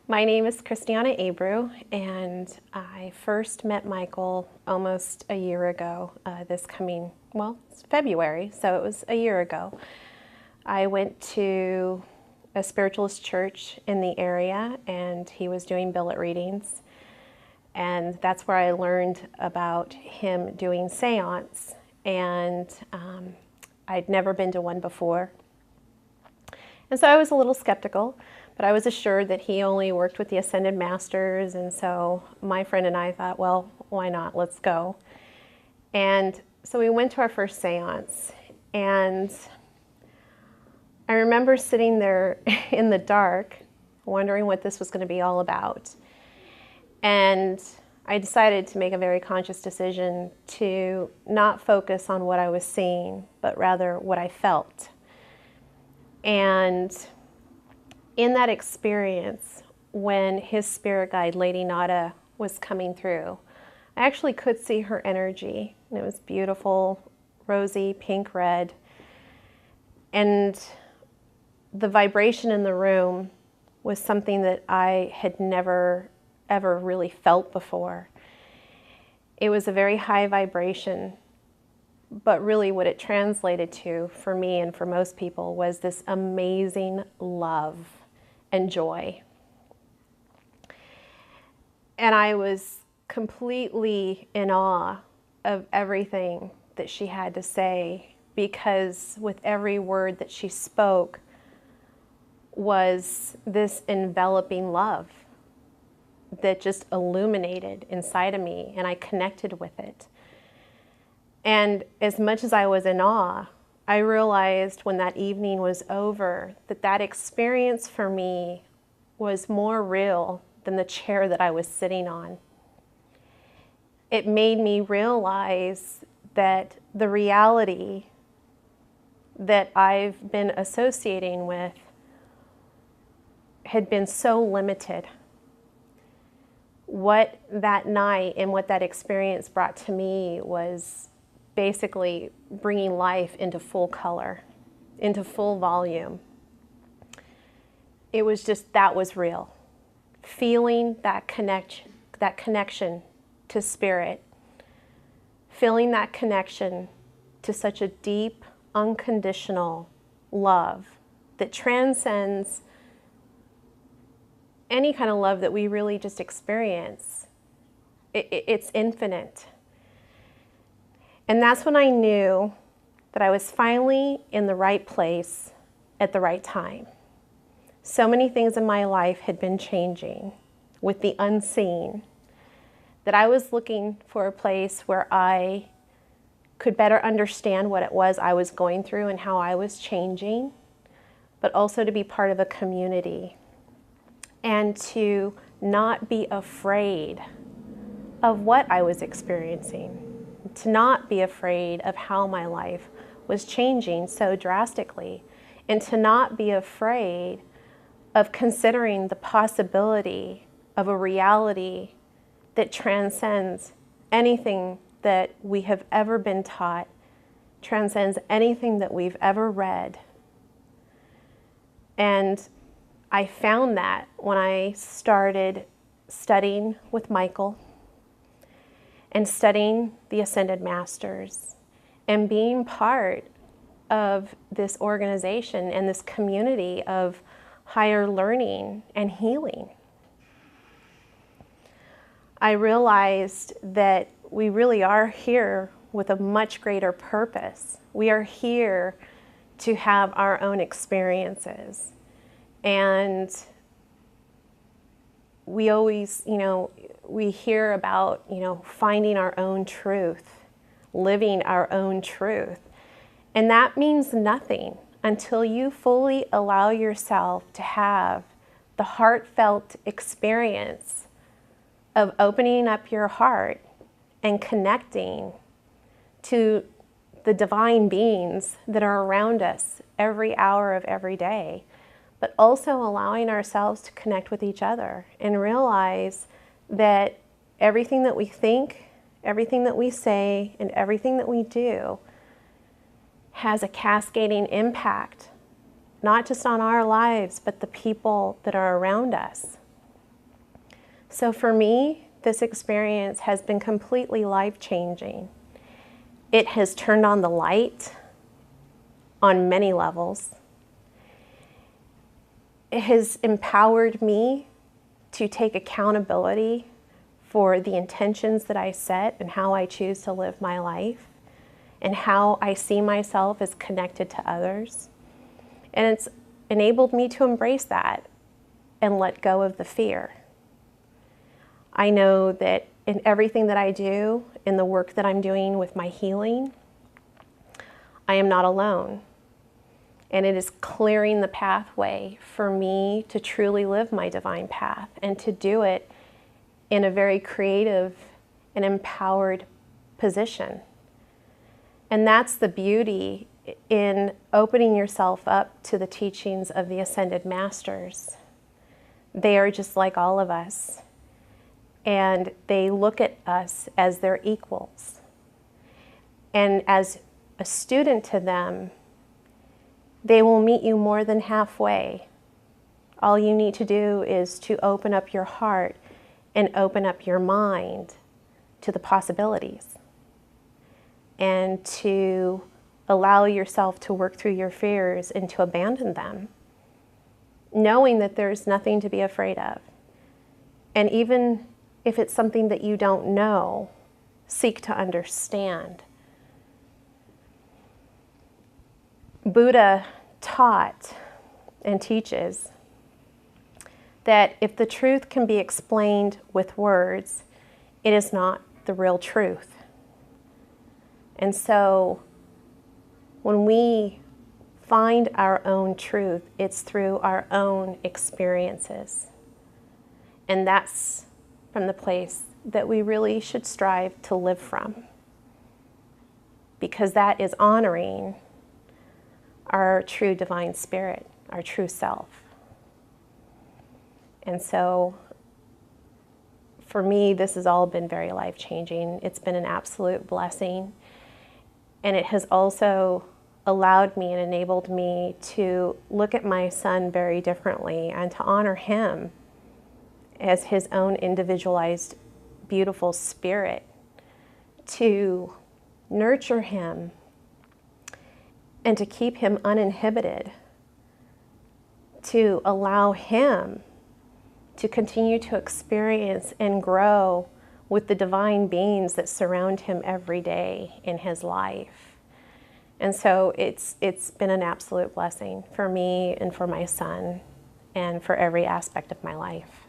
My name is Cristiana Abreu, and I first met Mychael almost a year ago, it's February, so it was a year ago. I went to a spiritualist church in the area, and he was doing billet readings, and that's where I learned about him doing seance, and I'd never been to one before. And so I was a little skeptical, but I was assured that he only worked with the Ascended Masters, and so my friend and I thought, well, why not? Let's go. And so we went to our first seance, and I remember sitting there in the dark, wondering what this was going to be all about. And I decided to make a very conscious decision to not focus on what I was seeing, but rather what I felt. And in that experience, when his spirit guide, Lady Nada, was coming through, I actually could see her energy. And it was beautiful, rosy, pink, red. And the vibration in the room was something that I had never, ever really felt before. It was a very high vibration, but really what it translated to for me and for most people was this amazing love and joy. And I was completely in awe of everything that she had to say, because with every word that she spoke was this enveloping love that just illuminated inside of me, and I connected with it. And as much as I was in awe, I realized when that evening was over that that experience for me was more real than the chair that I was sitting on. It made me realize that the reality that I've been associating with had been so limited. What that night and what that experience brought to me was basically bringing life into full color, into full volume. It was just, that was real. Feeling that connection to spirit, feeling that connection to such a deep, unconditional love that transcends any kind of love that we really just experience. It's infinite. And that's when I knew that I was finally in the right place at the right time. So many things in my life had been changing with the unseen, that I was looking for a place where I could better understand what it was I was going through and how I was changing, but also to be part of a community and to not be afraid of what I was experiencing. To not be afraid of how my life was changing so drastically, and to not be afraid of considering the possibility of a reality that transcends anything that we have ever been taught, transcends anything that we've ever read. And I found that when I started studying with Mychael and studying the Ascended Masters and being part of this organization and this community of higher learning and healing. I realized that we really are here with a much greater purpose. We are here to have our own experiences. And we always, we hear about, finding our own truth, living our own truth. And that means nothing until you fully allow yourself to have the heartfelt experience of opening up your heart and connecting to the divine beings that are around us every hour of every day, but also allowing ourselves to connect with each other and realize that everything that we think, everything that we say, and everything that we do has a cascading impact, not just on our lives, but the people that are around us. So for me, this experience has been completely life-changing. It has turned on the light on many levels. It has empowered me to take accountability for the intentions that I set and how I choose to live my life and how I see myself as connected to others. And it's enabled me to embrace that and let go of the fear. I know that in everything that I do, in the work that I'm doing with my healing, I am not alone. And it is clearing the pathway for me to truly live my divine path and to do it in a very creative and empowered position. And that's the beauty in opening yourself up to the teachings of the Ascended Masters. They are just like all of us, and they look at us as their equals. And as a student to them, they will meet you more than halfway. All you need to do is to open up your heart and open up your mind to the possibilities and to allow yourself to work through your fears and to abandon them, knowing that there's nothing to be afraid of. And even if it's something that you don't know, seek to understand. Buddha taught and teaches that if the truth can be explained with words, it is not the real truth. And so when we find our own truth, it's through our own experiences. And that's from the place that we really should strive to live from, because that is honoring our true divine spirit, our true self. And so for me, this has all been very life-changing. It's been an absolute blessing. And it has also allowed me and enabled me to look at my son very differently and to honor him as his own individualized, beautiful spirit, to nurture him and to keep him uninhibited, to allow him to continue to experience and grow with the divine beings that surround him every day in his life. And so it's been an absolute blessing for me and for my son and for every aspect of my life.